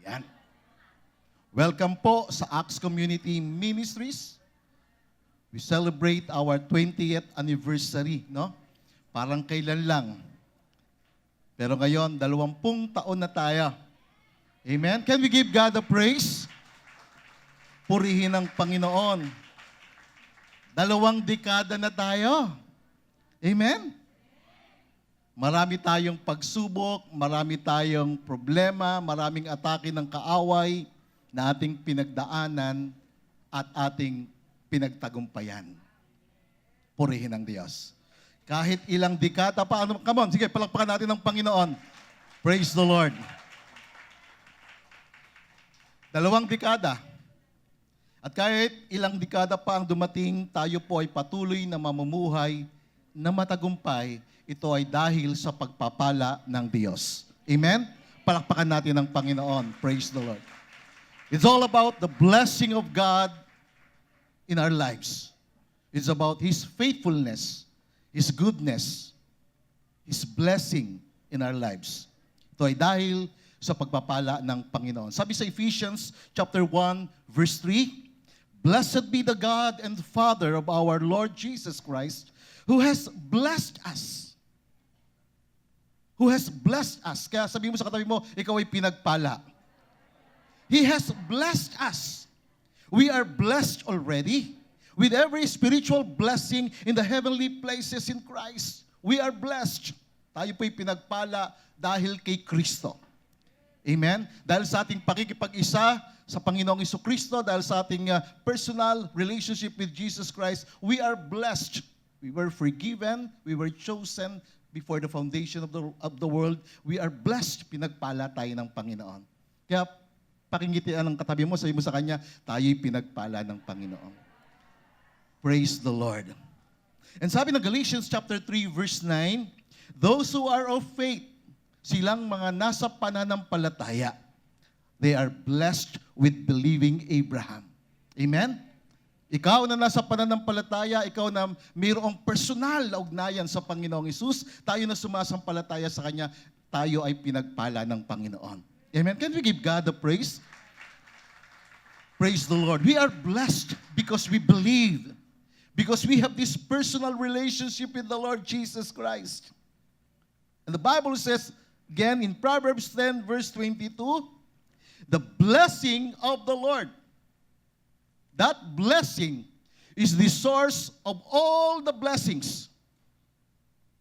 Yan. Welcome po sa Acts Community Ministries. We celebrate our 20th anniversary, no? Parang kailan lang. Pero ngayon, 20 taon na tayo. Amen? Can we give God the praise? Purihin ang Panginoon. 2 dekada na tayo. Amen? Marami tayong pagsubok, marami tayong problema, maraming atake ng kaaway na ating pinagdaanan at ating pinagtagumpayan. Purihin ang Diyos. Kahit ilang dekada pa, come on, sige, palakpakan natin ng Panginoon. Praise the Lord. 2 dekada. At kahit ilang dekada pa ang dumating, tayo po ay patuloy na mamumuhay na matagumpay. Ito ay dahil sa pagpapala ng Diyos. Amen? Palakpakan natin ng Panginoon. Praise the Lord. It's all about the blessing of God in our lives. It's about His faithfulness, His goodness, His blessing in our lives. Ito ay dahil sa pagpapala ng Panginoon. Sabi sa Ephesians chapter 1, verse 3, Blessed be the God and Father of our Lord Jesus Christ, who has blessed us. Who has blessed us. Kaya sabihin mo sa katabi mo, ikaw ay pinagpala. He has blessed us. We are blessed already with every spiritual blessing in the heavenly places in Christ. We are blessed. Tayo po'y pinagpala dahil kay Kristo. Amen? Dahil sa ating pakikipag-isa sa Panginoong Jesucristo, dahil sa ating personal relationship with Jesus Christ, we are blessed. We were forgiven, we were chosen before the foundation of the world. We are blessed. Pinagpala tayo ng Panginoon. Kaya pakingitian ng katabi mo, sabi mo sa kanya, tayo'y pinagpala ng Panginoon. Praise the Lord. And sabi ng Galatians chapter 3 verse 9, those who are of faith, silang mga nasa pananampalataya, they are blessed with believing Abraham. Amen? Ikaw na nasa pananampalataya, ikaw na mayroong personal na ugnayan sa Panginoong Hesus, tayo na sumasampalataya sa Kanya, tayo ay pinagpala ng Panginoon. Amen? Can we give God the praise? Praise the Lord. We are blessed because we believe, because we have this personal relationship with the Lord Jesus Christ. And the Bible says, again in Proverbs 10 verse 22, the blessing of the Lord. That blessing is the source of all the blessings.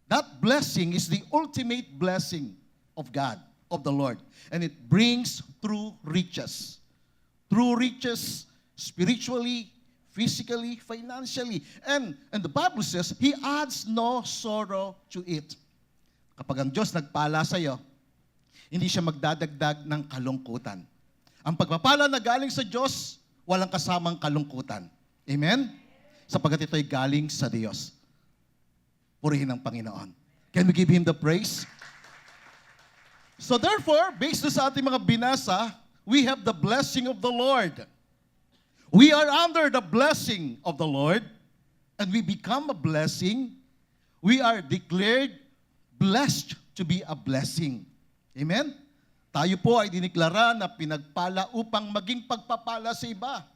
That blessing is the ultimate blessing of God, of the Lord. And it brings true riches. True riches spiritually, physically, financially. And the Bible says, He adds no sorrow to it. Kapag ang Diyos nagpala sa iyo, hindi siya magdadagdag ng kalungkutan. Ang pagpapala na galing sa Diyos, walang kasamang kalungkutan. Amen? Sapagkat ito'y galing sa Diyos. Purihin ang Panginoon. Can we give Him the praise? So therefore, based sa ating mga binasa, we have the blessing of the Lord. We are under the blessing of the Lord, and we become a blessing. We are declared blessed to be a blessing. Amen? Tayo po ay diniklara na pinagpala upang maging pagpapala sa iba.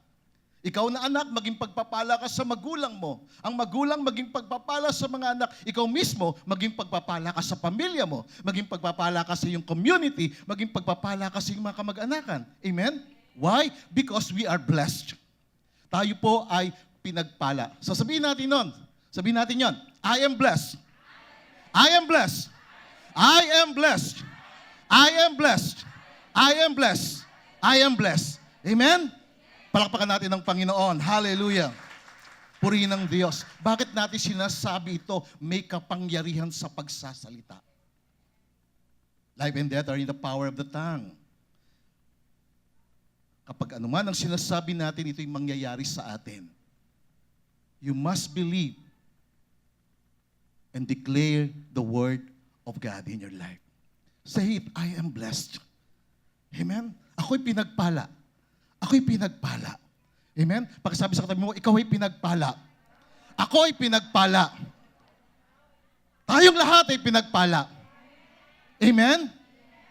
Ikaw na anak, maging pagpapala ka sa magulang mo. Ang magulang maging pagpapala sa mga anak. Ikaw mismo, maging pagpapala ka sa pamilya mo. Maging pagpapala ka sa iyong community. Maging pagpapala ka sa iyong mga kamag-anakan. Amen? Why? Because we are blessed. Tayo po ay pinagpala. So sabihin natin nun. Sabihin natin yon. I am blessed. I am blessed. I am blessed. I am blessed. I am blessed. I am blessed. Amen? Palakpakan natin ng Panginoon. Hallelujah. Purihin ng Diyos. Bakit natin sinasabi ito? May kapangyarihan sa pagsasalita. Life and death are in the power of the tongue. Kapag anuman ang sinasabi natin, ito'y mangyayari sa atin. You must believe and declare the word of God in your life. Say it, I am blessed. Amen? Ako'y pinagpala. Ako'y pinagpala. Amen? Pagkasabi sa katabi mo, ikaw ay pinagpala. Ako ay pinagpala. Tayong lahat ay pinagpala. Amen?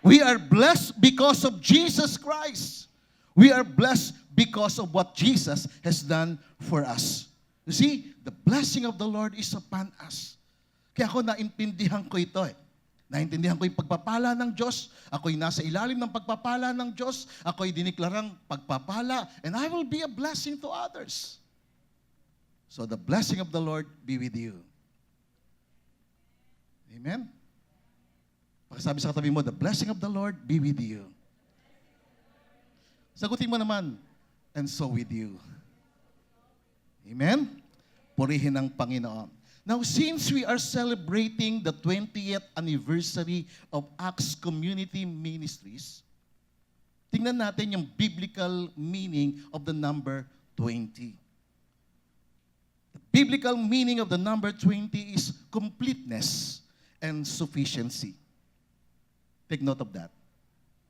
We are blessed because of Jesus Christ. We are blessed because of what Jesus has done for us. You see, the blessing of the Lord is upon us. Kaya ako naintindihan ko ito eh. Naintindihan ko yung pagpapala ng Diyos. Ako'y nasa ilalim ng pagpapala ng Diyos. Ako'y diniklarang pagpapala. And I will be a blessing to others. So the blessing of the Lord be with you. Amen? Pagkasabi sa katabi mo, the blessing of the Lord be with you. Sagutin mo naman, and so with you. Amen? Purihin ang Panginoon. Now, since we are celebrating the 20th anniversary of Acts Community Ministries, tingnan natin yung biblical meaning of the number 20. The biblical meaning of the number 20 is completeness and sufficiency. Take note of that.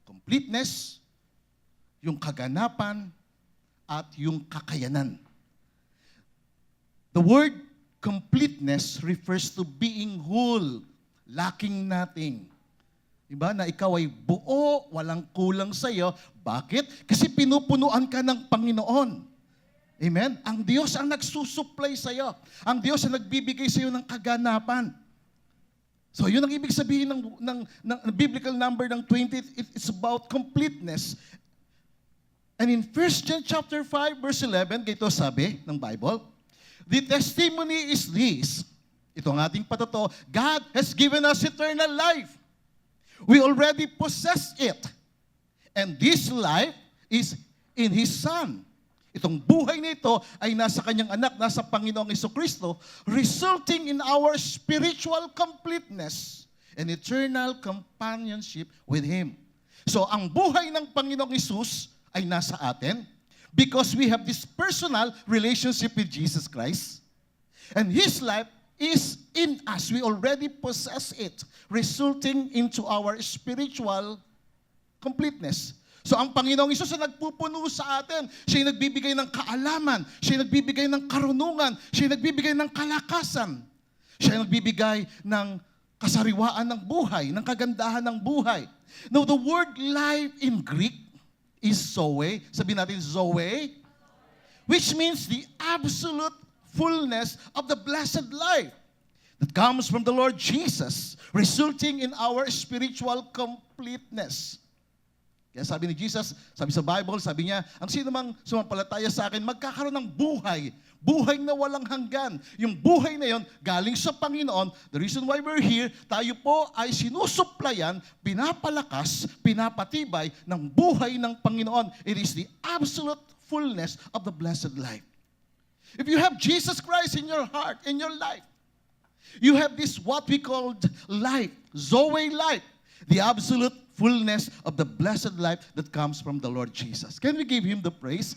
Completeness, yung kaganapan, at yung kakayanan. The word completeness refers to being whole, lacking nothing. Diba? Na ikaw ay buo, walang kulang sa iyo. Bakit? Kasi pinupunuan ka ng Panginoon. Amen? Ang Diyos ang nagsusupply sa iyo. Ang Diyos ang nagbibigay sa iyo ng kaganapan. So, yun ang ibig sabihin ng biblical number ng 20. It's about completeness. And in 1 John chapter 5, verse 11, ganito sabi ng Bible, the testimony is this. Ito ang ating patoto. God has given us eternal life. We already possess it. And this life is in His Son. Itong buhay nito ay nasa kanyang anak, nasa Panginoong Jesucristo, resulting in our spiritual completeness and eternal companionship with Him. So, ang buhay ng Panginoong Hesus ay nasa atin because we have this personal relationship with Jesus Christ. And His life is in us. We already possess it, resulting into our spiritual completeness. So ang Panginoong Hesus ay nagpupuno sa atin. Siya ay nagbibigay ng kaalaman. Siya ay nagbibigay ng karunungan. Siya ay nagbibigay ng kalakasan. Siya ay nagbibigay ng kasariwaan ng buhay, ng kagandahan ng buhay. Now, the word life in Greek is zoe. Sabihin natin zoe, which means the absolute fullness of the blessed life that comes from the Lord Jesus, resulting in our spiritual completeness. Kaya sabi ni Jesus, sabi sa Bible, sabi niya, ang sino mang sumampalataya sa akin, magkakaroon ng buhay. Buhay na walang hanggan. Yung buhay na yon galing sa Panginoon. The reason why we're here, tayo po ay sinusuplayan, pinapalakas, pinapatibay ng buhay ng Panginoon. It is the absolute fullness of the blessed life. If you have Jesus Christ in your heart, in your life, you have this what we call life, Zoe life, the absolute fullness of the blessed life that comes from the Lord Jesus. Can we give Him the praise?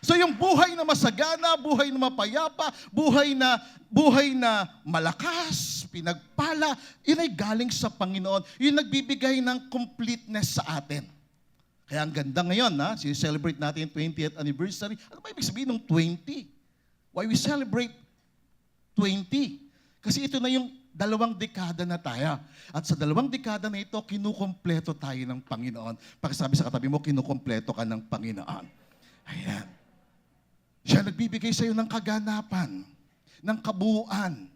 So yung buhay na masagana, buhay na mapayapa, buhay na malakas, pinagpala, yun ay galing sa Panginoon. Yun nagbibigay ng completeness sa atin. Kaya ang ganda ngayon, celebrate natin yung 20th anniversary. Ano ba ibig sabihin ng 20? Why we celebrate 20? Kasi ito na yung 2 dekada na tayo. At sa 2 dekada na ito, kinukumpleto tayo ng Panginoon. Pagkasabi sa katabi mo, kinukumpleto ka ng Panginoon. Ayan. Siya nagbibigay sa iyo ng kaganapan, ng kabuuan.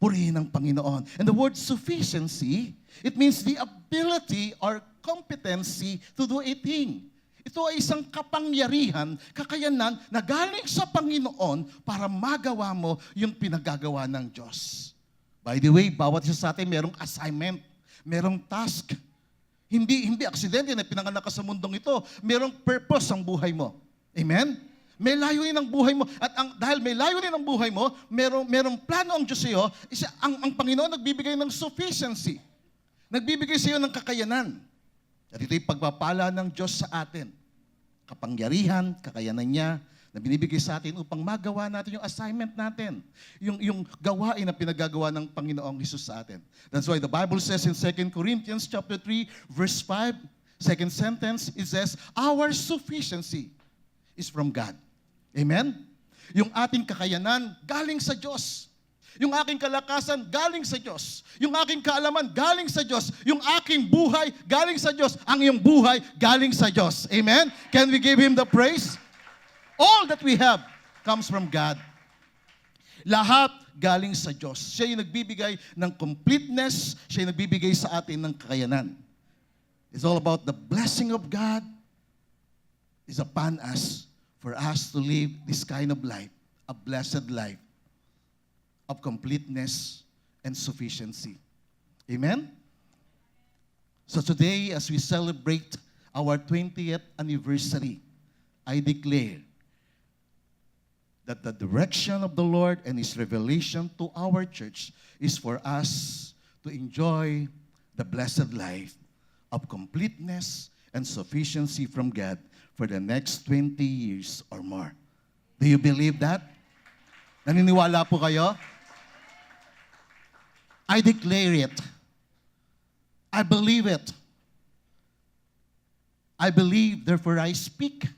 Purihin ng Panginoon. And the word sufficiency, it means the ability or competency to do a thing. Ito ay isang kapangyarihan, kakayanan na galing sa Panginoon para magawa mo yung pinagagawa ng Diyos. By the way, bawat isa sa atin merong assignment, merong task. Hindi aksidente na pinanganak ka sa mundong ito. Merong purpose ang buhay mo. Amen? May layunin ang buhay mo. At dahil may layunin ang buhay mo, merong plano ang Diyos sa iyo, ang Panginoon nagbibigay ng sufficiency. Nagbibigay sa iyo ng kakayanan. At ito'y pagpapala ng Diyos sa atin. Kapangyarihan, kakayanan niya, na binibigay sa atin upang magawa natin yung assignment natin. Yung gawain na pinagagawa ng Panginoong Hesus sa atin. That's why the Bible says in 2 Corinthians chapter 3, verse 5, second sentence, it says, our sufficiency is from God. Amen? Yung ating kakayanan galing sa Diyos. Yung aking kalakasan, galing sa Diyos. Yung aking kaalaman, galing sa Diyos. Yung aking buhay, galing sa Diyos. Ang iyong buhay, galing sa Diyos. Amen? Can we give Him the praise? All that we have comes from God. Lahat galing sa Diyos. Siya yung nagbibigay ng completeness. Siya yung nagbibigay sa atin ng kakayanan. It's all about the blessing of God is upon us for us to live this kind of life, a blessed life of completeness and sufficiency. Amen? So today, as we celebrate our 20th anniversary, I declare that the direction of the Lord and His revelation to our church is for us to enjoy the blessed life of completeness and sufficiency from God for the next 20 years or more. Do you believe that? Naniniwala po kayo? I declare it. I believe it. I believe, therefore I speak.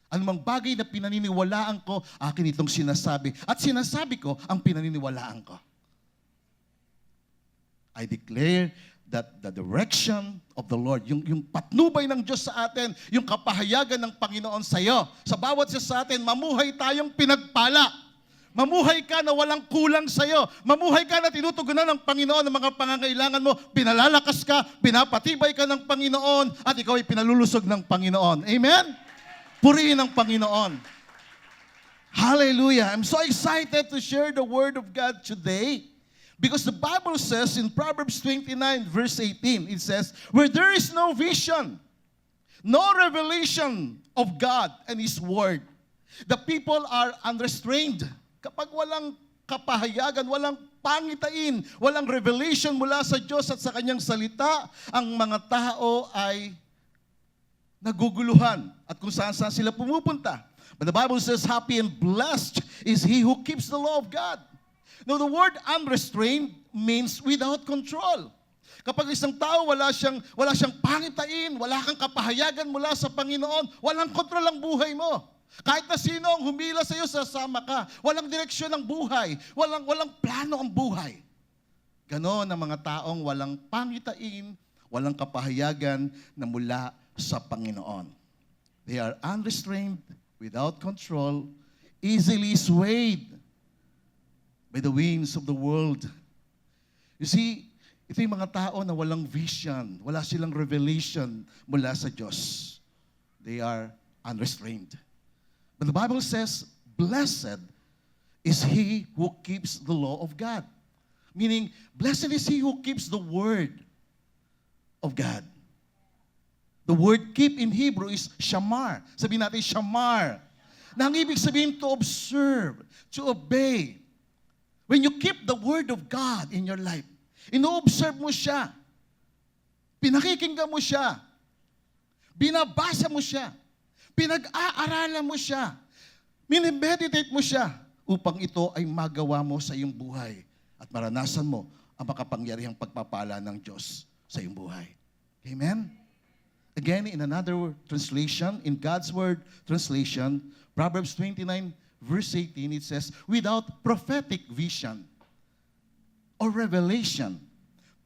Anumang bagay na pinaniniwalaan ko, akin itong sinasabi. At sinasabi ko ang pinaniniwalaan ko. I declare that the direction of the Lord, yung patnubay ng Diyos sa atin, yung kapahayagan ng Panginoon sa iyo, sa bawat isa sa atin, mamuhay tayong pinagpala. Mamuhay ka na walang kulang sa iyo. Mamuhay ka na tinutugunan ng Panginoon ang mga pangangailangan mo. Pinalalakas ka, pinapatibay ka ng Panginoon, at ikaw ay pinalulusog ng Panginoon. Amen? Purihin ang Panginoon. Hallelujah. I'm so excited to share the Word of God today because the Bible says in Proverbs 29 verse 18, it says, where there is no vision, no revelation of God and His Word, the people are unrestrained. Kapag walang kapahayagan, walang pangitain, walang revelation mula sa Diyos at sa Kanyang salita, ang mga tao ay naguguluhan at kung saan-saan sila pumupunta. But the Bible says, happy and blessed is he who keeps the law of God. Now, the word unrestrained means without control. Kapag isang tao wala siyang pangitain, wala kang kapahayagan mula sa Panginoon, walang kontrol ang buhay mo. Kahit na sino ang humila sa iyo, sasama ka. Walang direksyon ang buhay. Walang plano ang buhay. Ganon ang mga taong walang pangitain, walang kapahayagan na mula sa Panginoon. They are unrestrained, without control, easily swayed by the winds of the world. You see, ito yung mga tao na walang vision, wala silang revelation mula sa Diyos. They are unrestrained. But the Bible says, blessed is he who keeps the law of God. Meaning, blessed is he who keeps the word of God. The word keep in Hebrew is shamar. Sabihin natin, shamar. Na ang ibig sabihin to observe, to obey. When you keep the word of God in your life, ino-observe mo siya, pinakikinggan mo siya, binabasa mo siya, pinag-aaralan mo siya, minimeditate mo siya, upang ito ay magawa mo sa iyong buhay at maranasan mo ang makapangyarihang pagpapala ng Diyos sa iyong buhay. Amen? Again, in another translation, in God's Word translation, Proverbs 29 verse 18, it says, without prophetic vision or revelation,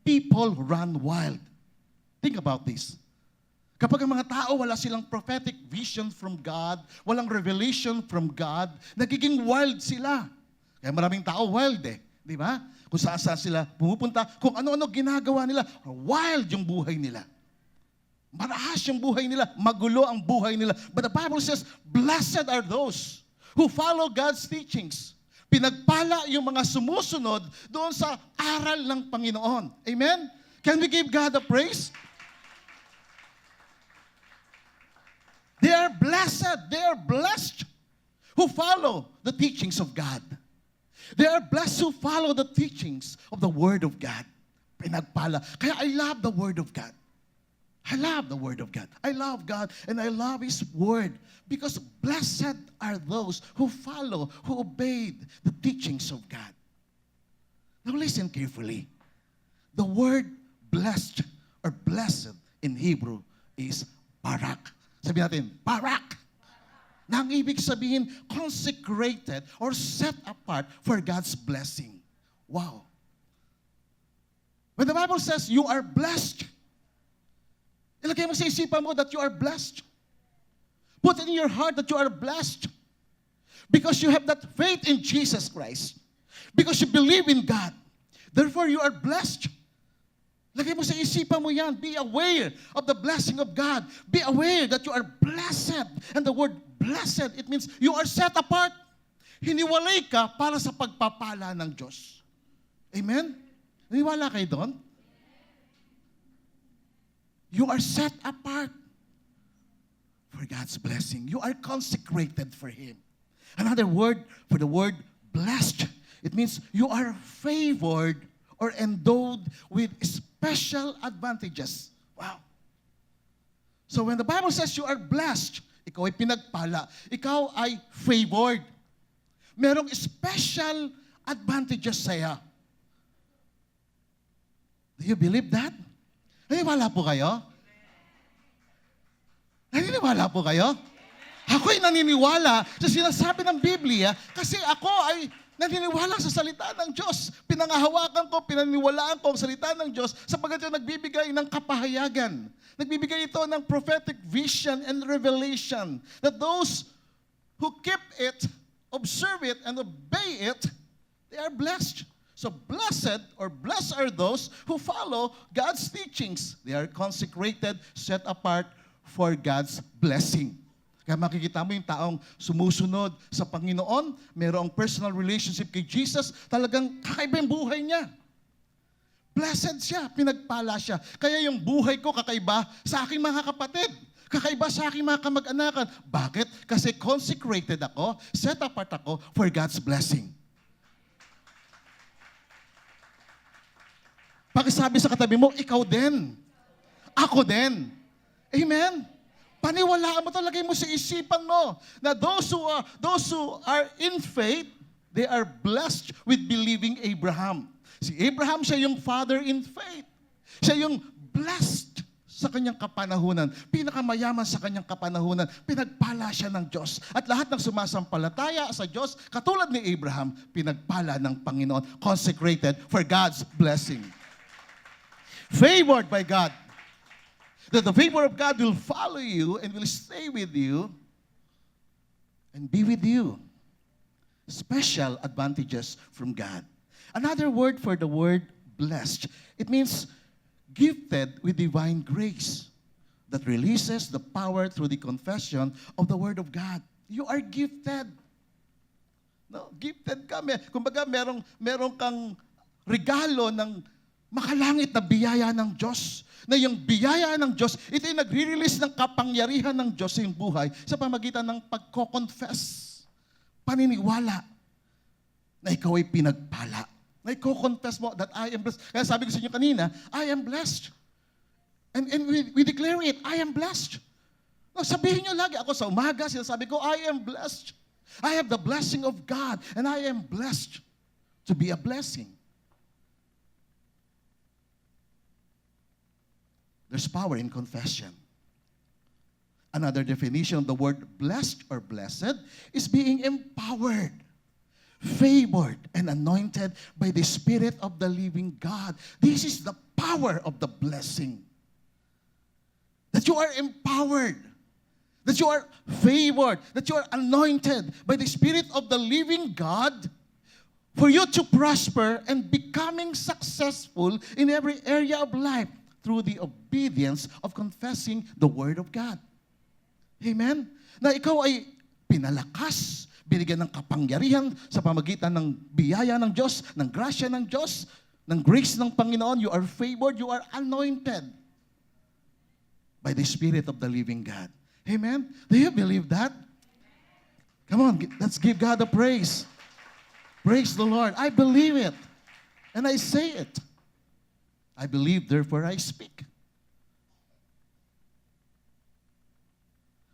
people run wild. Think about this. Kapag ang mga tao wala silang prophetic vision from God, walang revelation from God, nagiging wild sila. Kaya maraming tao wild di ba? Kung saan-saan sila pumupunta, kung ano-ano ginagawa nila, wild yung buhay nila. Marahas yung buhay nila, magulo ang buhay nila. But the Bible says, blessed are those who follow God's teachings. Pinagpala yung mga sumusunod doon sa aral ng Panginoon. Amen? Can we give God a praise? They are blessed who follow the teachings of God. They are blessed who follow the teachings of the Word of God. Pinagpala. Kaya I love the Word of God. I love the Word of God. I love God and I love His Word because blessed are those who follow, who obeyed the teachings of God. Now listen carefully. The word blessed or blessed in Hebrew is barak. Sabihin natin, barak. Na ang ibig sabihin, consecrated or set apart for God's blessing. Wow. When the Bible says you are blessed, ilagay mo sa isipan mo that you are blessed. Put it in your heart that you are blessed. Because you have that faith in Jesus Christ. Because you believe in God. Therefore, you are blessed. Lagay mo sa isipan mo yan. Be aware of the blessing of God. Be aware that you are blessed. And the word blessed, it means you are set apart. Hiniwalay ka para sa pagpapala ng Diyos. Amen? Naniwala kayo doon? You are set apart for God's blessing. You are consecrated for Him. Another word for the word blessed, it means you are favored or endowed with special advantages. Wow. So when the Bible says you are blessed, ikaw ay pinagpala, ikaw ay favored. Merong special advantages sa'yo. Do you believe that? Naniniwala po kayo? Naniniwala po kayo? Ako'y naniniwala sa sinasabi ng Biblia kasi ako ay naniniwala sa salita ng Diyos. Pinangahawakan ko, pinaniniwalaan ko ang salita ng Diyos sapagkat ito nagbibigay ng kapahayagan. Nagbibigay ito ng prophetic vision and revelation that those who keep it, observe it, and obey it, they are blessed. So blessed or blessed are those who follow God's teachings. They are consecrated, set apart for God's blessing. Kaya makikita mo yung taong sumusunod sa Panginoon, mayroong personal relationship kay Jesus, talagang kakaiba yung buhay niya. Blessed siya, pinagpala siya. Kaya yung buhay ko kakaiba sa aking mga kapatid. Kakaiba sa aking mga kamag-anakan. Bakit? Kasi consecrated ako, set apart ako for God's blessing. Pakisabi sa katabi mo, ikaw din. Ako din. Amen? Paniwalaan mo talaga mo sa isipan mo na those who are in faith, they are blessed with believing Abraham. Si Abraham, siya yung father in faith. Siya yung blessed sa kanyang kapanahunan. Pinakamayaman sa kanyang kapanahunan. Pinagpala siya ng Diyos. At lahat ng sumasampalataya sa Diyos, katulad ni Abraham, pinagpala ng Panginoon, consecrated for God's blessing. Favored by God. That the favor of God will follow you and will stay with you and be with you. Special advantages from God. Another word for the word blessed. It means gifted with divine grace that releases the power through the confession of the word of God. You are gifted. No, gifted ka. Kumbaga, merong kang regalo ng makalangit na biyaya ng Diyos. Na yung biyaya ng Diyos, ito yung nagre-release ng kapangyarihan ng Diyos sa iyong buhay sa pamagitan ng pagko-confess. Paniniwala na ikaw ay pinagpala. Na iko-confess mo that I am blessed. Kaya sabi ko sa inyo kanina, I am blessed. And we declare it, I am blessed. No, sabihin nyo lagi, ako sa umaga, sinasabi ko, I am blessed. I have the blessing of God, and I am blessed to be a blessing. There's power in confession. Another definition of the word blessed or blessed is being empowered, favored, and anointed by the Spirit of the living God. This is the power of the blessing. That you are empowered, that you are favored, that you are anointed by the Spirit of the living God for you to prosper and becoming successful in every area of life through the obedience of confessing the Word of God. Amen? Na ikaw ay pinalakas, binigyan ng kapangyarihan sa pamagitan ng biyaya ng Diyos, ng grasya ng Diyos, ng grace ng Panginoon. You are favored, you are anointed by the Spirit of the living God. Amen? Do you believe that? Come on, let's give God a praise. Praise the Lord. I believe it. And I say it. I believe, therefore I speak.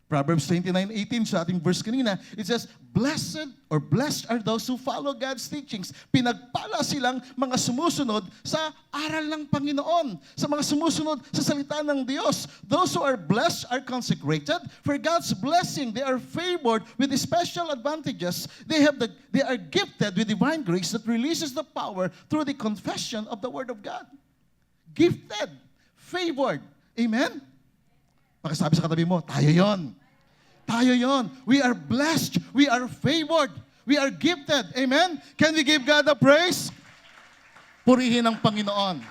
Proverbs 29:18 sa ating verse kanina, it says, blessed or blessed are those who follow God's teachings. Pinagpala silang mga sumusunod sa aral ng Panginoon, sa mga sumusunod sa salita ng Diyos. Those who are blessed are consecrated for God's blessing. They are favored with special advantages. They are gifted with divine grace that releases the power through the confession of the Word of God. Gifted, favored. Amen? Pakisabi sa katabi mo, tayo yon. Tayo yon. We are blessed. We are favored. We are gifted. Amen? Can we give God the praise? Purihin ang Panginoon.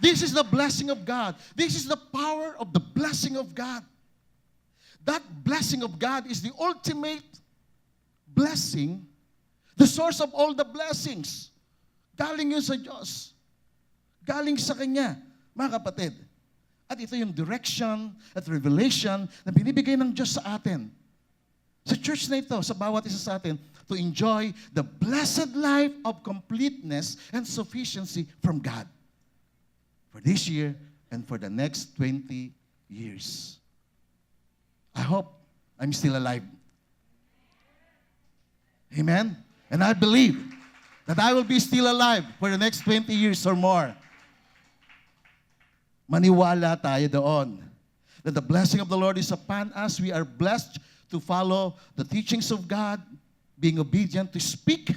This is the blessing of God. This is the power of the blessing of God. That blessing of God is the ultimate blessing, the source of all the blessings. Galing yun sa Diyos. Galing sa Kanya. Mga kapatid, at ito yung direction at revelation na binibigay ng Diyos sa atin. Sa church na ito, sa bawat isa sa atin, to enjoy the blessed life of completeness and sufficiency from God for this year and for the next 20 years. I hope I'm still alive. Amen? And I believe that I will be still alive for the next 20 years or more. Maniwala tayo doon. That the blessing of the Lord is upon us. We are blessed to follow the teachings of God, being obedient to speak,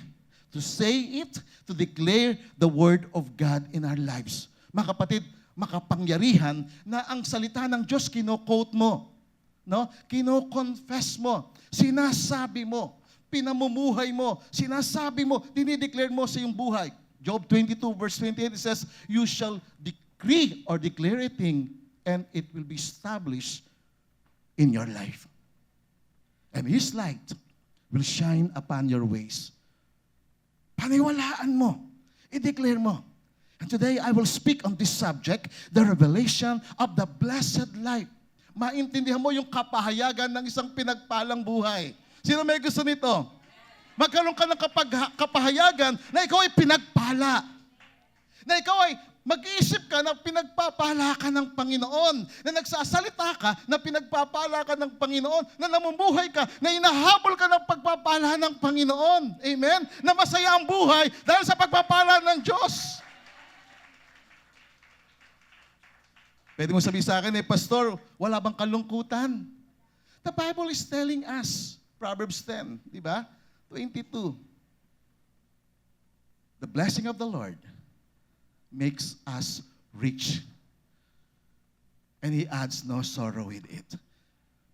to say it, to declare the Word of God in our lives. Mga kapatid, makapangyarihan na ang salita ng Diyos kino-quote mo, no? Kino-confess mo, sinasabi mo, pinamumuhay mo, sinasabi mo, dinideclare mo sa iyong buhay. Job 22 verse 28, it says, you shall declare or declare a thing, and it will be established in your life. And His light will shine upon your ways. Paniwalaan mo. I-declare mo. And today, I will speak on this subject, the revelation of the blessed life. Maintindihan mo yung kapahayagan ng isang pinagpalang buhay. Sino may gusto nito? Magkaroon ka ng kapahayagan na ikaw ay pinagpala. Na ikaw ay mag-iisip ka na pinagpapala ka ng Panginoon, na nagsasalita ka na pinagpapala ka ng Panginoon, na namumuhay ka, na inahabol ka ng pagpapala ng Panginoon. Amen? Na masaya ang buhay dahil sa pagpapala ng Diyos. Pwede mo sabihin sa akin, Pastor, wala bang kalungkutan? The Bible is telling us, Proverbs 10, di ba? 22. The blessing of the Lord makes us rich. And He adds no sorrow with it.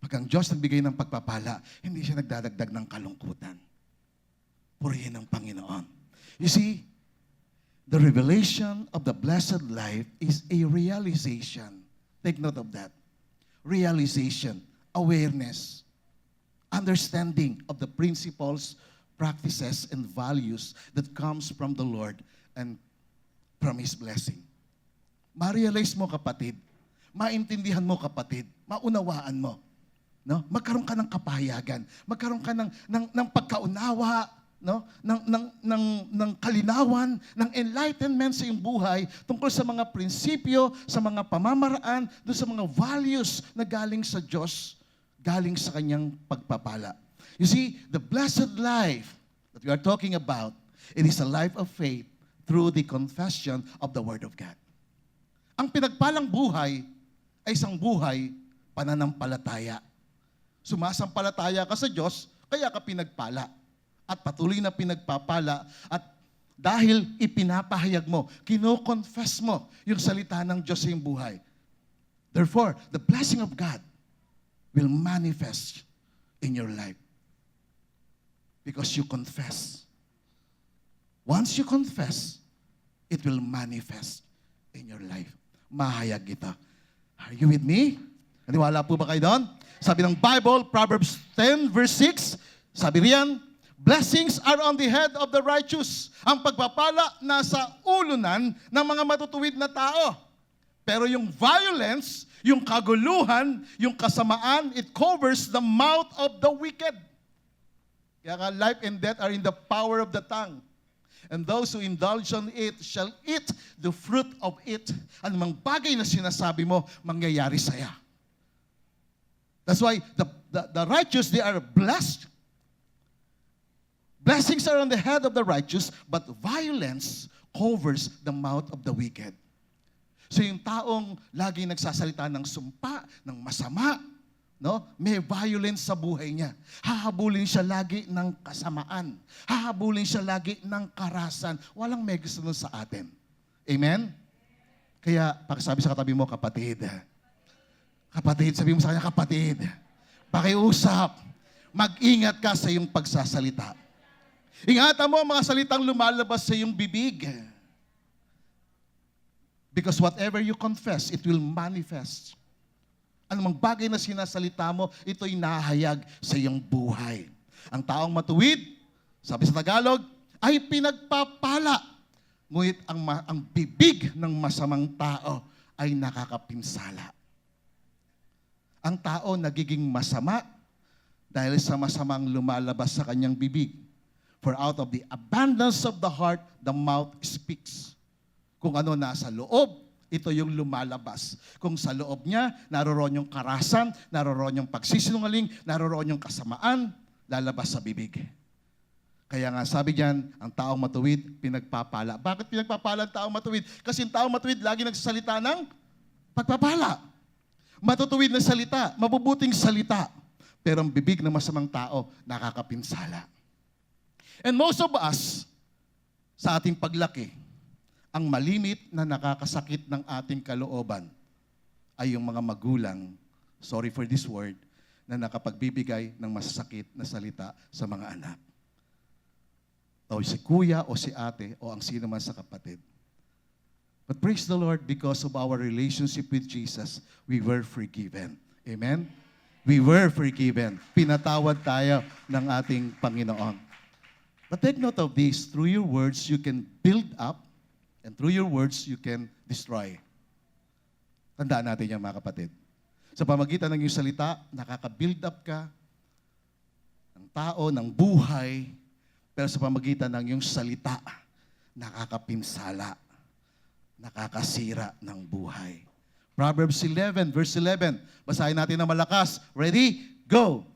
Pag ang Diyos nagbigay ng pagpapala, hindi siya nagdadagdag ng kalungkutan. Purihin ang Panginoon. You see, the revelation of the blessed life is a realization. Take note of that. Realization, awareness, understanding of the principles, practices, and values that comes from the Lord and from His blessing. Ma-realize mo, kapatid. Maintindihan mo, kapatid. Maunawaan mo. No? Magkaroon ka ng kapahayagan. Magkaroon ka ng pagkaunawa, no? ng kalinawan, ng enlightenment sa iyong buhay tungkol sa mga prinsipyo, sa mga pamamaraan, doon sa mga values na galing sa Diyos, galing sa Kanyang pagpapala. You see, the blessed life that we are talking about, it is a life of faith through the confession of the Word of God. Ang pinagpalang buhay ay isang buhay pananampalataya. Sumasampalataya ka sa Diyos, kaya ka pinagpala. At patuloy na pinagpapala. At dahil ipinapahayag mo, kino-confess mo yung salita ng Diyos sa iyong buhay. Therefore, the blessing of God will manifest in your life. Because you confess. Once you confess, it will manifest in your life. Mahayag ito. Are you with me? Naniwala po ba kayo doon? Sabi ng Bible, Proverbs 10 verse 6, sabi riyan, blessings are on the head of the righteous. Ang pagpapala nasa ulunan ng mga matutuwid na tao. Pero yung violence, yung kaguluhan, yung kasamaan, it covers the mouth of the wicked. Kaya nga, life and death are in the power of the tongue. And those who indulge on it shall eat the fruit of it. Anumang bagay na sinasabi mo, mangyayari sa'yo. That's why the righteous, they are blessed. Blessings are on the head of the righteous, but violence covers the mouth of the wicked. So yung taong lagi nagsasalita ng sumpa, ng masama, no? May violence sa buhay niya. Hahabulin siya lagi ng kasamaan. Hahabulin siya lagi ng karasan. Walang may gusto nun sa atin. Amen? Kaya, pakisabi sa katabi mo, kapatid. Kapatid, sabi mo sa kanya, kapatid. Pakiusap. Mag-ingat ka sa iyong pagsasalita. Ingatan mo ang mga salitang lumalabas sa iyong bibig. Because whatever you confess, it will manifest. Anumang bagay na sinasalita mo, ito'y nahayag sa iyong buhay. Ang taong matuwid, sabi sa Tagalog, ay pinagpapala. Ngunit ang bibig ng masamang tao ay nakakapinsala. Ang tao nagiging masama dahil sa masamang lumalabas sa kanyang bibig. For out of the abundance of the heart, the mouth speaks. Kung ano nasa loob, ito yung lumalabas. Kung sa loob niya, naroon yung karasan, naroon yung pagsisinungaling, naroon yung kasamaan, lalabas sa bibig. Kaya nga sabi diyan, ang taong matuwid, pinagpapala. Bakit pinagpapala ang taong matuwid? Kasi ang taong matuwid lagi nagsasalita ng pagpapala. Matutuwid na salita, mabubuting salita. Pero ang bibig ng masamang tao, nakakapinsala. And most of us, sa ating paglaki, ang malimit na nakakasakit ng ating kalooban ay yung mga magulang, sorry for this word, na nakapagbibigay ng masasakit na salita sa mga anak. O si kuya o si ate o ang sino man sa kapatid. But praise the Lord, because of our relationship with Jesus, we were forgiven. Amen? We were forgiven. Pinatawad tayo ng ating Panginoon. But take note of this, through your words, you can build up, and through your words, you can destroy. Tandaan natin yan, mga kapatid. Sa pamagitan ng iyong salita, nakaka-build up ka ng tao, ng buhay, pero sa pamagitan ng iyong salita, nakakapinsala, nakakasira ng buhay. Proverbs 11, verse 11. Basahin natin na malakas. Ready? Go!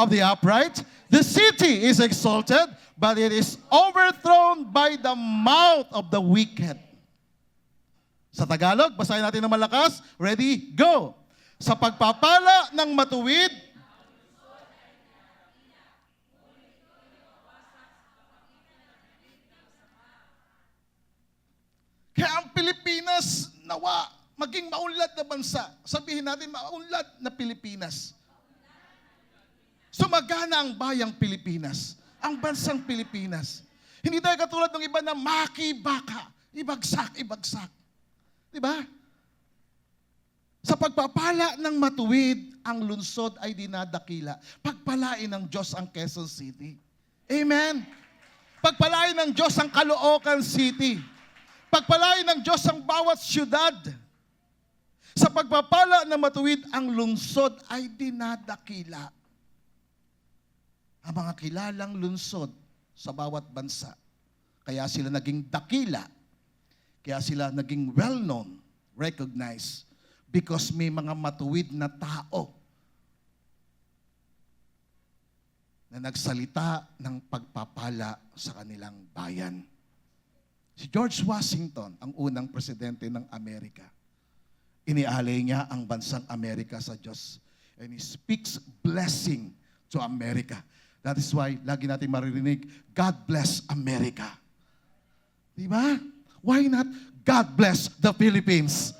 Of the upright, the city is exalted, but it is overthrown by the mouth of the wicked. Sa Tagalog, basahin natin na malakas. Ready? Go! Sa pagpapala ng matuwid, kaya ang Pilipinas, nawa, maging maunlad na bansa. Sabihin natin, maunlad na Pilipinas. Sumagana ang bayang Pilipinas, ang bansang Pilipinas. Hindi tayo katulad ng iba na makibaka, ibagsak. Diba? Sa pagpapala ng matuwid, ang lungsod ay dinadakila. Pagpalain ng Diyos ang Quezon City. Amen? Pagpalain ng Diyos ang Caloocan City. Pagpalain ng Diyos ang bawat syudad. Sa pagpapala ng matuwid, ang lungsod ay dinadakila. Ang mga kilalang lungsod sa bawat bansa. Kaya sila naging dakila. Kaya sila naging well-known, recognized, because may mga matuwid na tao na nagsalita ng pagpapala sa kanilang bayan. Si George Washington, ang unang presidente ng Amerika, inialay niya ang bansang Amerika sa Diyos. And he speaks blessing to America. That is why lagi natin maririnig, God bless America. Diba? Why not God bless the Philippines?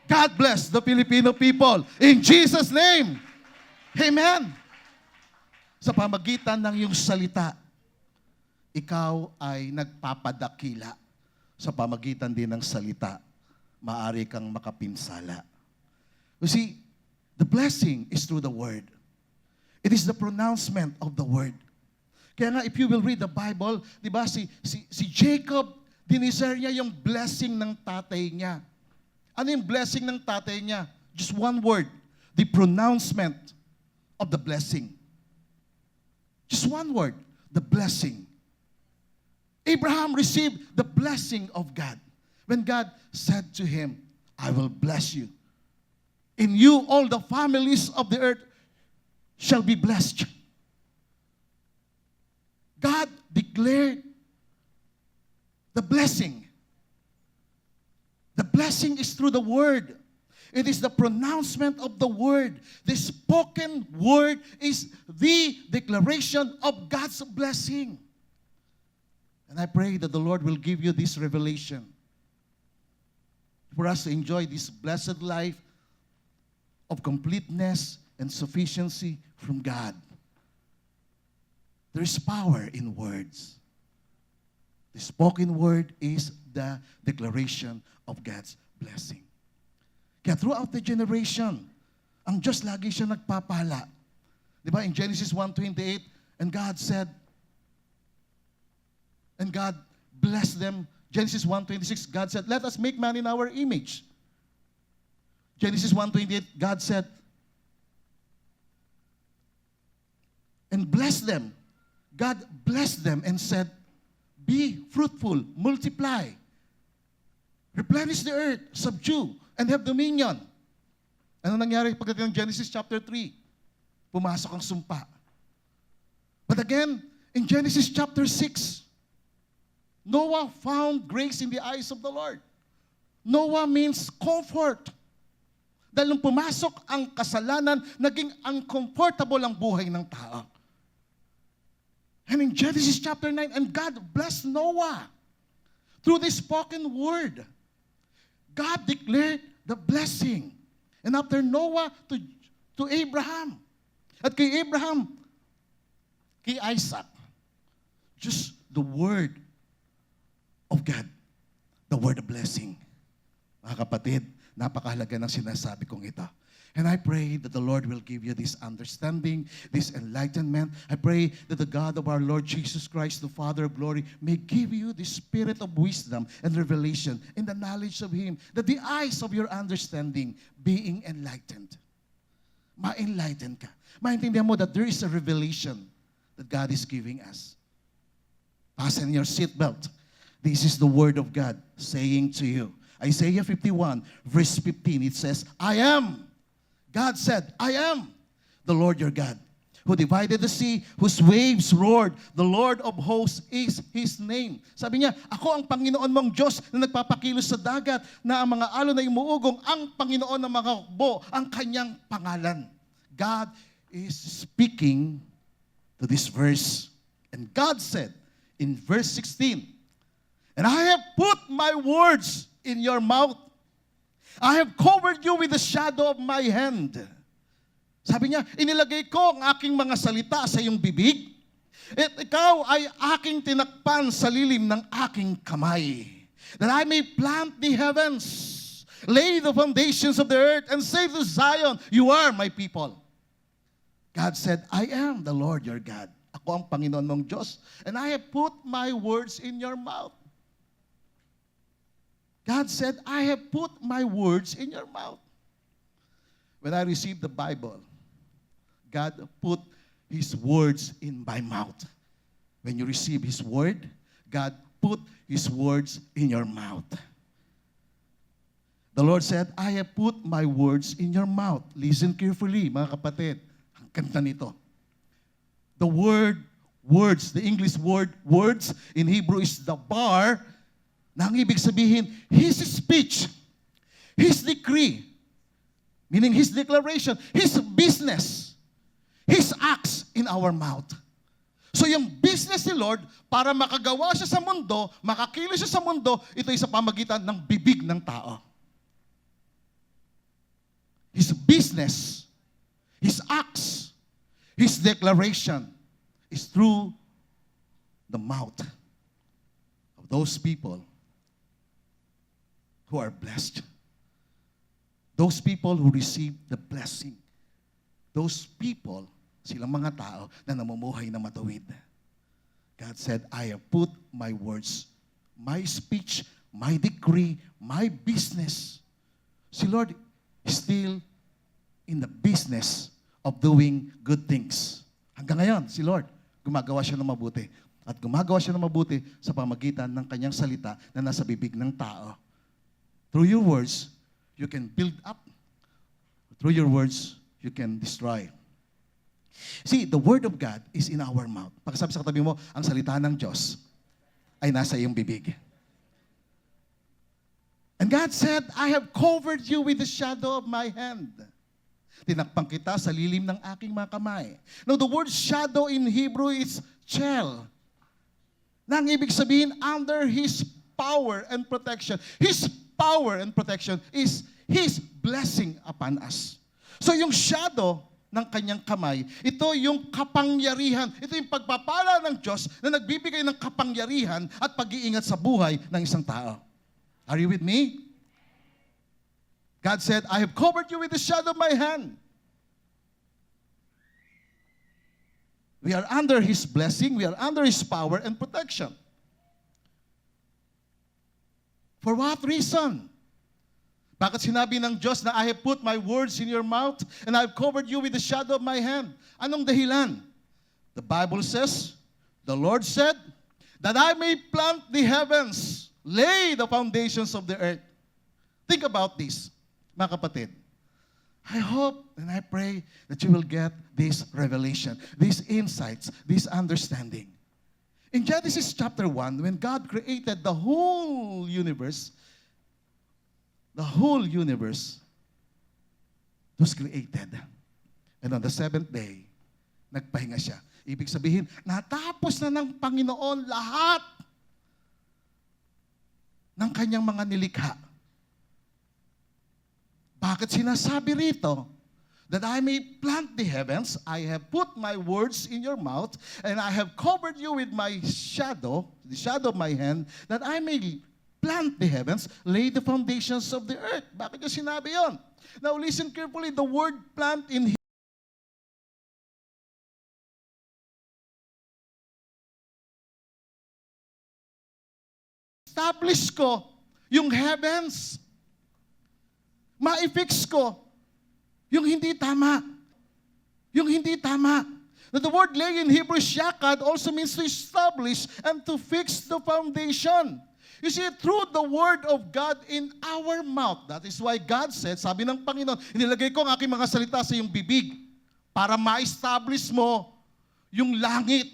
God bless the Filipino people. In Jesus' name. Amen. Sa pamagitan ng iyong salita, ikaw ay nagpapadakila. Sa pamagitan din ng salita, maaari kang makapinsala. You see, the blessing is through the word. It is the pronouncement of the word. Kaya nga, if you will read the Bible, di ba, si Jacob, diniser niya yung blessing ng tatay niya. Ano yung blessing ng tatay niya? Just one word. The pronouncement of the blessing. Just one word. The blessing. Abraham received the blessing of God. When God said to him, I will bless you. In you, all the families of the earth shall be blessed. God declared the blessing. The blessing is through the word. It is the pronouncement of the word. The spoken word is the declaration of God's blessing. And I pray that the Lord will give you this revelation for us to enjoy this blessed life of completeness and sufficiency from God. There is power in words. The spoken word is the declaration of God's blessing. Kaya throughout the generation, ang Diyos lagi siya nagpapala. Di ba? In Genesis 1:28, and God said, and God blessed them. Genesis 1:26, God said, let us make man in our image. Genesis 1:28, God said, and blessed them. God blessed them and said, be fruitful, multiply, replenish the earth, subdue, and have dominion. Ano nangyari pagdating ng Genesis chapter 3? Pumasok ang sumpa. But again, in Genesis chapter 6, Noah found grace in the eyes of the Lord. Noah means comfort. Dahil nung pumasok ang kasalanan, naging uncomfortable ang buhay ng tao. And in Genesis chapter 9, and God blessed Noah through the spoken word. God declared the blessing. And after Noah, to Abraham. At kay Abraham, kay Isaac. Just the word of God. The word of blessing. Mga kapatid, napakahalaga ng sinasabi kong ito. And I pray that the Lord will give you this understanding, this enlightenment. I pray that the God of our Lord Jesus Christ, the Father of glory, may give you the spirit of wisdom and revelation in the knowledge of Him, that the eyes of your understanding being enlightened. Ma-enlighten ka. Maintindihan mo that there is a revelation that God is giving us. Fasten your seatbelt. This is the word of God saying to you. Isaiah 51, verse 15, it says, I am. God said, I am the Lord your God, who divided the sea, whose waves roared. The Lord of hosts is His name. Sabi niya, ako ang Panginoon mong Diyos na nagpapakilos sa dagat, na ang mga alon ay umuugong, ang Panginoon ng mga hukbo, ang kanyang pangalan. God is speaking to this verse. And God said in verse 16, and I have put my words in your mouth. I have covered you with the shadow of my hand. Sabi niya, inilagay ko ang aking mga salita sa iyong bibig, at ikaw ay aking tinakpan sa lilim ng aking kamay, that I may plant the heavens, lay the foundations of the earth, and say to Zion, you are my people. God said, I am the Lord your God. Ako ang Panginoon mong Diyos, and I have put my words in your mouth. God said, I have put my words in your mouth. When I received the Bible, God put His words in my mouth. When you receive His word, God put His words in your mouth. The Lord said, I have put my words in your mouth. Listen carefully, mga kapatid. Ang ganda nito. The word, words, the English word, words, in Hebrew is the bar, na ang ibig sabihin, His speech, His decree, meaning His declaration, His business, His acts in our mouth. So yung business ni Lord, para makagawa siya sa mundo, makakilos siya sa mundo, ito ay sa pamagitan ng bibig ng tao. His business, His acts, His declaration is through the mouth of those people who are blessed. Those people who receive the blessing. Those people, silang mga tao na namumuhay na matuwid. God said, I have put my words, my speech, my decree, my business. Si Lord is still in the business of doing good things. Hanggang ngayon, si Lord, gumagawa siya ng mabuti. At gumagawa siya ng mabuti sa pamagitan ng kanyang salita na nasa bibig ng tao. Through your words, you can build up. Through your words, you can destroy. See, the Word of God is in our mouth. Pagkasabi sa katabi mo, ang salita ng Diyos ay nasa iyong bibig. And God said, I have covered you with the shadow of my hand. Tinakpang kita sa lilim ng aking mga kamay. Now, the word shadow in Hebrew is chel. Nang ibig sabihin, under His power and protection. His power and protection is His blessing upon us. So, yung shadow ng kanyang kamay, ito yung kapangyarihan. Ito yung pagpapala ng Diyos na nagbibigay ng kapangyarihan at pag-iingat sa buhay ng isang tao. Are you with me? God said, I have covered you with the shadow of my hand. We are under His blessing, we are under His power and protection. For what reason? Bakit sinabi ng Diyos na I have put my words in your mouth and I have covered you with the shadow of my hand? Anong dahilan? The Bible says, the Lord said, that I may plant the heavens, lay the foundations of the earth. Think about this, mga kapatid. I hope and I pray that you will get this revelation, these insights, this understanding. In Genesis chapter 1, when God created the whole universe was created. And on the seventh day, nagpahinga siya. Ibig sabihin, natapos na ng Panginoon lahat ng kanyang mga nilikha. Bakit sinasabi rito? That I may plant the heavens, I have put my words in your mouth, and I have covered you with my shadow, the shadow of my hand, that I may plant the heavens, lay the foundations of the earth. Bakit niya sinabi yon? Now listen carefully, the word plant in establish ko yung heavens. Ma-fix ko yung hindi tama. Yung hindi tama. Now, the word lay in Hebrew, shakad, also means to establish and to fix the foundation. You see, through the word of God in our mouth, that is why God said, sabi ng Panginoon, inilagay ko ang aking mga salita sa iyong bibig para ma-establish mo yung langit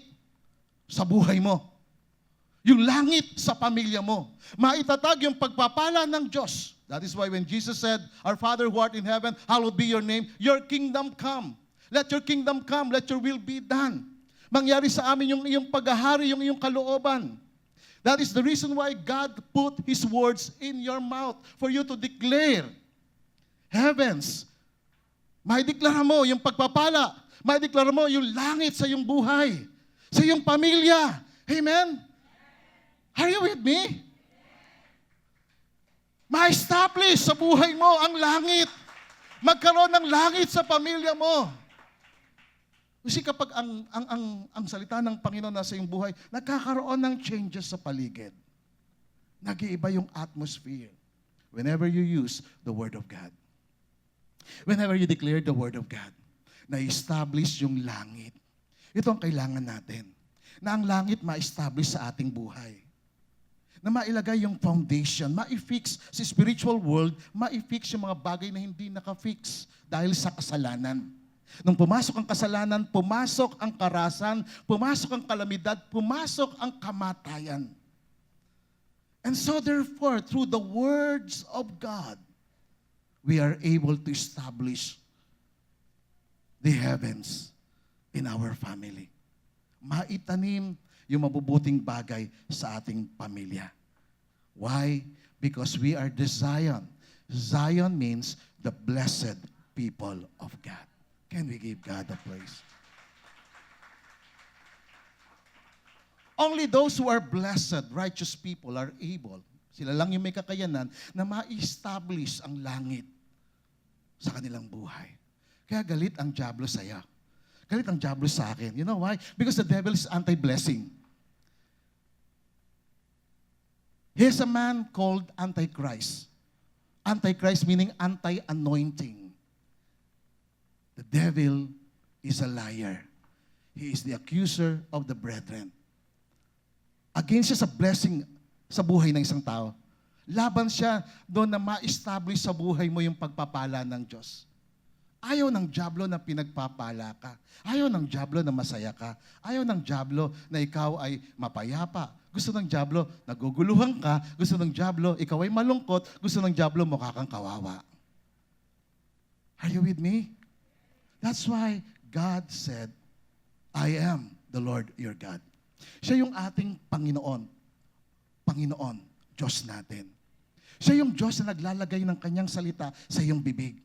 sa buhay mo. Yung langit sa pamilya mo. Maitatag yung pagpapala ng Diyos. That is why when Jesus said, Our Father who art in heaven, hallowed be your name, your kingdom come. Let your kingdom come, let your will be done. Mangyari sa amin yung iyong paghahari, yung iyong kalooban. That is the reason why God put His words in your mouth for you to declare. Heavens, maideklara mo yung pagpapala, maideklara mo yung langit sa iyong buhay, sa iyong pamilya. Amen? Are you with me? Ma-establish sa buhay mo ang langit. Magkaroon ng langit sa pamilya mo. Kasi kapag ang salita ng Panginoon nasa iyong buhay, nagkakaroon ng changes sa paligid. Nag-iiba yung atmosphere whenever you use the Word of God. Whenever you declare the Word of God, na-establish yung langit. Ito ang kailangan natin. Na ang langit ma-establish sa ating buhay. Na mailagay yung foundation, ma-fix sa spiritual world, ma-fix yung mga bagay na hindi naka-fix dahil sa kasalanan. Nung pumasok ang kasalanan, pumasok ang karasan, pumasok ang kalamidad, pumasok ang kamatayan. And so therefore, through the words of God, we are able to establish the heavens in our family. Maitanim yung mabubuting bagay sa ating pamilya. Why? Because we are the Zion. Zion means the blessed people of God. Can we give God a praise? Only those who are blessed, righteous people are able, sila lang yung may kakayanan, na ma-establish ang langit sa kanilang buhay. Kaya galit ang diablo sa'yo. Galit ang diablo sa akin. You know why? Because the devil is anti-blessing. Here's a man called Antichrist. Antichrist meaning anti-anointing. The devil is a liar. He is the accuser of the brethren. Against siya sa blessing sa buhay ng isang tao. Laban siya doon na ma-establish sa buhay mo yung pagpapala ng Diyos. Ayaw ng dyablo na pinagpapala ka. Ayaw ng dyablo na masaya ka. Ayaw ng dyablo na ikaw ay mapayapa. Gusto ng dyablo, naguguluhan ka. Gusto ng dyablo, ikaw ay malungkot. Gusto ng dyablo, mukha kang kawawa. Are you with me? That's why God said, I am the Lord your God. Siya yung ating Panginoon. Panginoon, Diyos natin. Siya yung Diyos na naglalagay ng kanyang salita sa iyong bibig,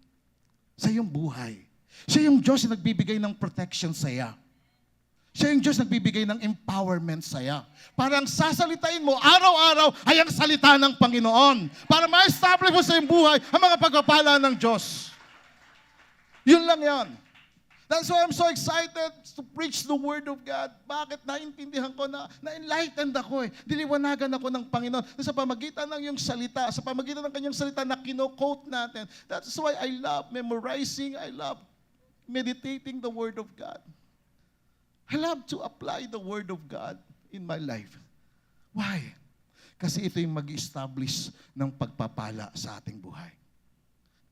sa iyong buhay. Siya yung Diyos na nagbibigay ng protection sa iya. Siya yung Diyos na nagbibigay ng empowerment sa iya. Parang sasalitain mo, araw-araw ay ang salita ng Panginoon para ma-establish mo sa iyong buhay ang mga pagpapala ng Diyos. Yun lang yan. That's why I'm so excited to preach the Word of God. Bakit? Naintindihan ko na-enlightened ako eh. Diliwanagan ako ng Panginoon. Sa pamagitan ng yung salita, sa pamagitan ng kanyang salita na kino-quote natin. That's why I love memorizing, I love meditating the Word of God. I love to apply the Word of God in my life. Why? Kasi ito yung mag-establish ng pagpapala sa ating buhay.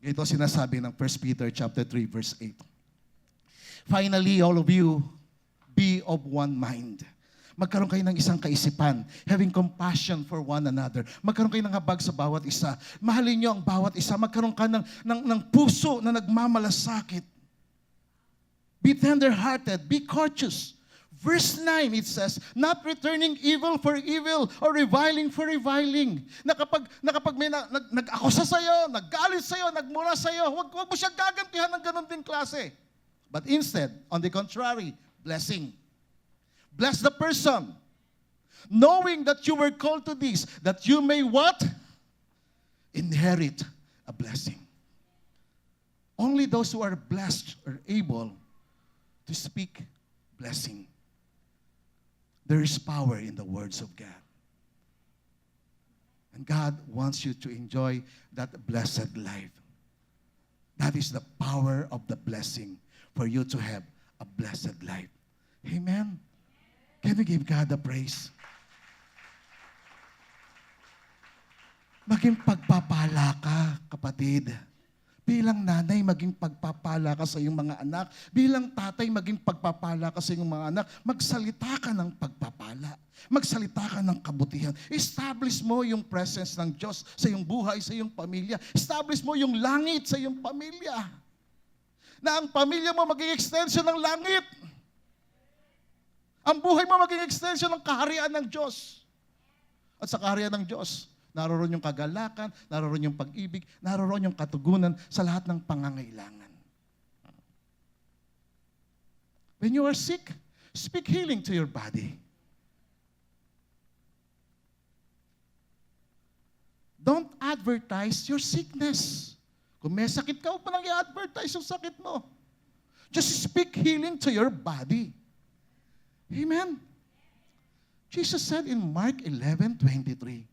Ito sinasabi ng 1 Peter chapter 3 verse 8. Finally, all of you, be of one mind. Magkaroon kayo ng isang kaisipan, having compassion for one another. Magkaroon kayo ng habag sa bawat isa. Mahalin niyo ang bawat isa. Magkaroon ka ng puso na nagmamalasakit. Be tender-hearted, be courteous. Verse 9, it says, not returning evil for evil or reviling for reviling. Na kapag may nag-akusa sa'yo, naggalit sa'yo, nagmura sa'yo, huwag mo siya gagantihan ng ganun din klase. But instead, on the contrary, blessing. Bless the person, knowing that you were called to this, that you may what? Inherit a blessing. Only those who are blessed are able to speak blessing. There is power in the words of God. And God wants you to enjoy that blessed life. That is the power of the blessing for you to have a blessed life. Amen? Can we give God the praise? Maging pagpapala ka, kapatid. Bilang nanay, maging pagpapala ka sa iyong mga anak. Bilang tatay, maging pagpapala ka sa iyong mga anak. Magsalita ka ng pagpapala. Magsalita ka ng kabutihan. Establish mo yung presence ng Diyos sa iyong buhay, sa iyong pamilya. Establish mo yung langit sa iyong pamilya. Na ang pamilya mo maging extension ng langit. Ang buhay mo maging extension ng kaharian ng Diyos. At sa kaharian ng Diyos, naroon yung kagalakan, naroon yung pag-ibig, naroon yung katugunan sa lahat ng pangangailangan. When you are sick, speak healing to your body. Don't advertise your sickness. Kung may sakit ka, huwag pa nang i-advertise yung sakit mo. Just speak healing to your body. Amen? Jesus said in Mark 11:23,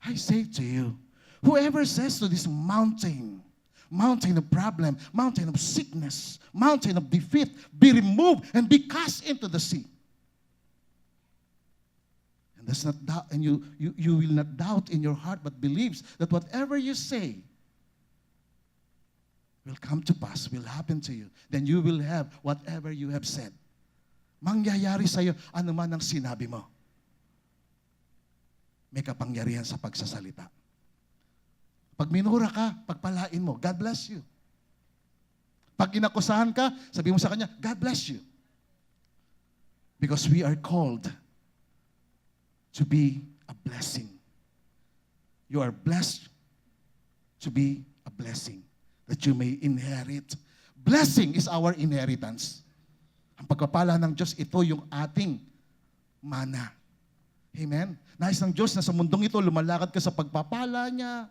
I say to you, whoever says to this mountain, mountain of problem, mountain of sickness, mountain of defeat, be removed and be cast into the sea. And that's not doubt, and you will not doubt in your heart, but believes that whatever you say will come to pass, will happen to you. Then you will have whatever you have said. Mangyayari sa iyo anuman ang sinabi mo. May kapangyarihan sa pagsasalita. Pag minura ka, pagpalain mo, God bless you. Pag inakusahan ka, sabi mo sa kanya, God bless you. Because we are called to be a blessing. You are blessed to be a blessing that you may inherit. Blessing is our inheritance. Ang pagpapala ng Diyos, ito yung ating mana. Amen? Nais ng Diyos na sa mundong ito, lumalakad ka sa pagpapala niya.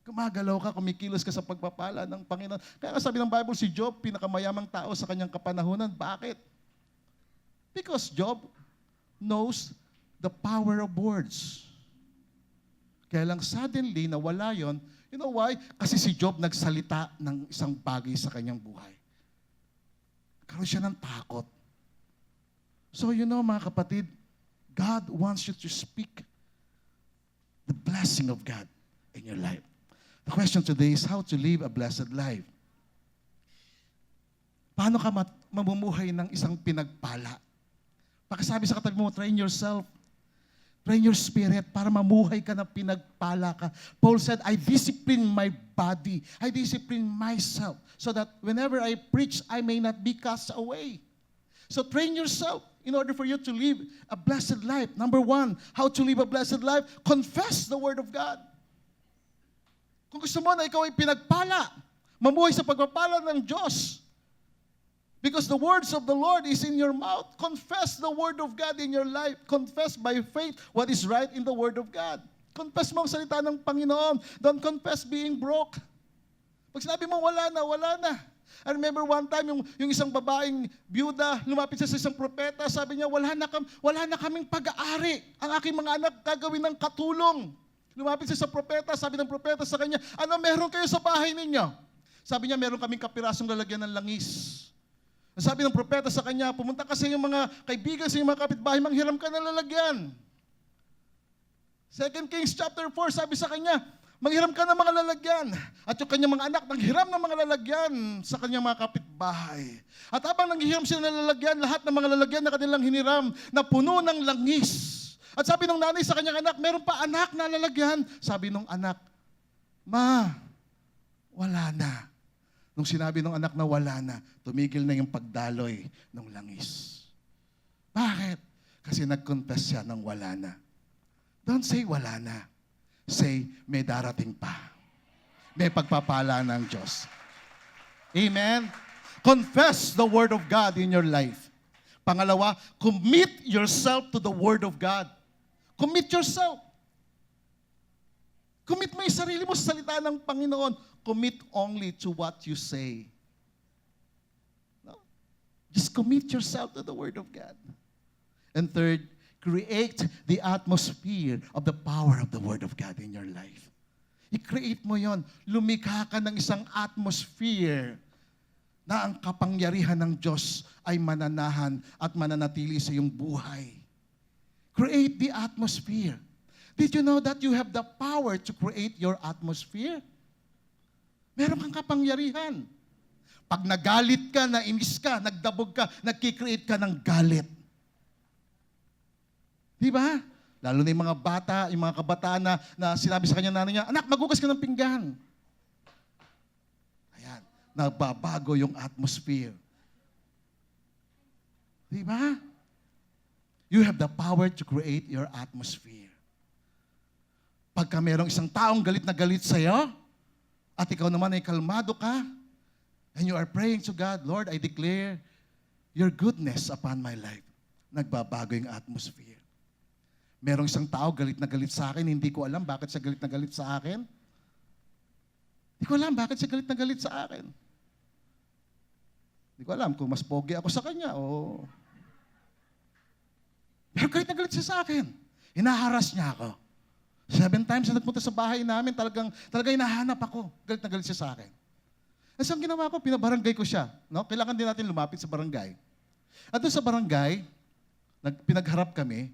Gumagalaw ka, kumikilos ka sa pagpapala ng Panginoon. Kaya sabi ng Bible, si Job, pinakamayamang tao sa kanyang kapanahunan. Bakit? Because Job knows the power of words. Kaya lang suddenly, nawala yon. You know why? Kasi si Job nagsalita ng isang bagay sa kanyang buhay. Karoon siya ng takot. So you know, mga kapatid, God wants you to speak the blessing of God in your life. The question today is how to live a blessed life. Paano ka mamumuhay ng isang pinagpala? Pakisabi sa katabi mo, train yourself. Train your spirit para mamuhay ka na pinagpala ka. Paul said, I discipline my body. I discipline myself so that whenever I preach, I may not be cast away. So train yourself in order for you to live a blessed life. Number one, how to live a blessed life? Confess the Word of God. Kung gusto mo na ikaw ay pinagpala, mamuhay sa pagpapala ng Diyos. Because the words of the Lord is in your mouth. Confess the Word of God in your life. Confess by faith what is right in the Word of God. Confess mo ang salita ng Panginoon. Don't confess being broke. Pag sinabi mo, wala na, wala na. I remember one time, yung isang babaeng byuda, lumapit siya sa isang propeta, sabi niya, wala na kaming pag-aari. Ang aking mga anak gagawin ng katulong. Lumapit siya sa propeta, sabi ng propeta sa kanya, ano meron kayo sa bahay ninyo? Sabi niya, meron kaming kapirasong lalagyan ng langis. Sabi ng propeta sa kanya, pumunta ka sa iyong mga kaibigan, sa iyong mga kapitbahay, manghiram ka ng lalagyan. 2 Kings chapter 4, sabi sa kanya, manghiram ka ng mga lalagyan. At yung kanyang mga anak, nanghiram ng mga lalagyan sa kanyang mga kapitbahay. At habang nanghiram sila ng lalagyan, lahat ng mga lalagyan na kanilang hiniram na puno ng langis. At sabi ng nanay sa kanyang anak, meron pa anak na lalagyan. Sabi ng anak, Ma, wala na. Nung sinabi ng anak na wala na, tumigil na yung pagdaloy ng langis. Bakit? Kasi nag-confess siya ng wala na. Don't say wala na. Say, may darating pa. May pagpapala ng Diyos. Amen? Confess the Word of God in your life. Pangalawa, commit yourself to the Word of God. Commit yourself. Commit mo yung sarili mo sa salita ng Panginoon. Commit only to what you say. No? Just commit yourself to the Word of God. And third, create the atmosphere of the power of the Word of God in your life. I-create mo yon. Lumikha ka ng isang atmosphere na ang kapangyarihan ng Diyos ay mananahan at mananatili sa iyong buhay. Create the atmosphere. Did you know that you have the power to create your atmosphere? Meron kang kapangyarihan. Pag nagalit ka, nainis ka, nagdabog ka, nagkikreate ka ng galit. Di ba? Lalo na yung mga bata, yung mga kabataan na sinabi sa kanya nanay niya, anak, magugas ka ng pinggan. Ayan, nagbabago yung atmosphere. Di ba? You have the power to create your atmosphere. Pagka merong isang taong galit na galit sa'yo, at ikaw naman ay kalmado ka, and you are praying to God, Lord, I declare your goodness upon my life. Nagbabago yung atmosphere. Merong isang tao galit na galit sa akin, hindi ko alam bakit siya galit na galit sa akin. Hindi ko alam bakit siya galit na galit sa akin. Hindi ko alam kung mas pogi ako sa kanya o... Pero galit na galit siya sa akin. Hinaharas niya ako. 7 times na nagpunta sa bahay namin, talagang hinahanap ako. Galit na galit siya sa akin. At ang ginawa ko, pinabarangay ko siya. No? Kailangan din natin lumapit sa barangay. At doon sa barangay, pinagharap kami.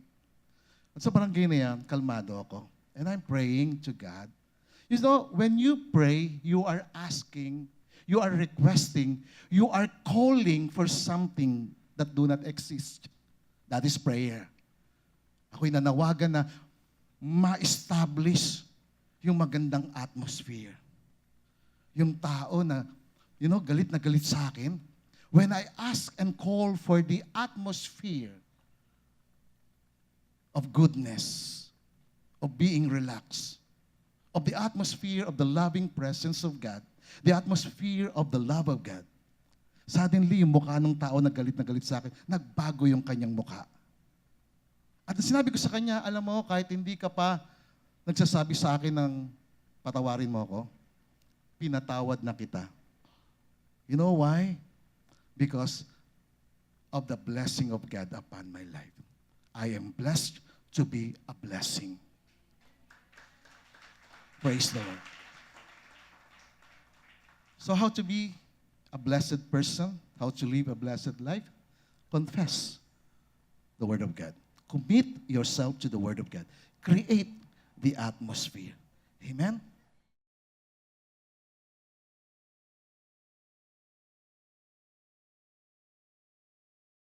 At sa barangay na yan, kalmado ako. And I'm praying to God. You know, when you pray, you are asking, you are requesting, you are calling for something that do not exist. That is prayer. Ako'y nanawagan na ma-establish yung magandang atmosphere. Yung tao na, galit na galit sa akin, when I ask and call for the atmosphere of goodness, of being relaxed, of the atmosphere of the loving presence of God, the atmosphere of the love of God, suddenly, yung mukha ng tao na galit sa akin, nagbago yung kanyang mukha. At sinabi ko sa kanya, alam mo, kahit hindi ka pa nagsasabi sa akin ng patawarin mo ako, pinatawad na kita. You know why? Because of the blessing of God upon my life. I am blessed to be a blessing. Praise the Lord. So how to be a blessed person? How to live a blessed life? Confess the Word of God. Commit yourself to the Word of God. Create the atmosphere. Amen?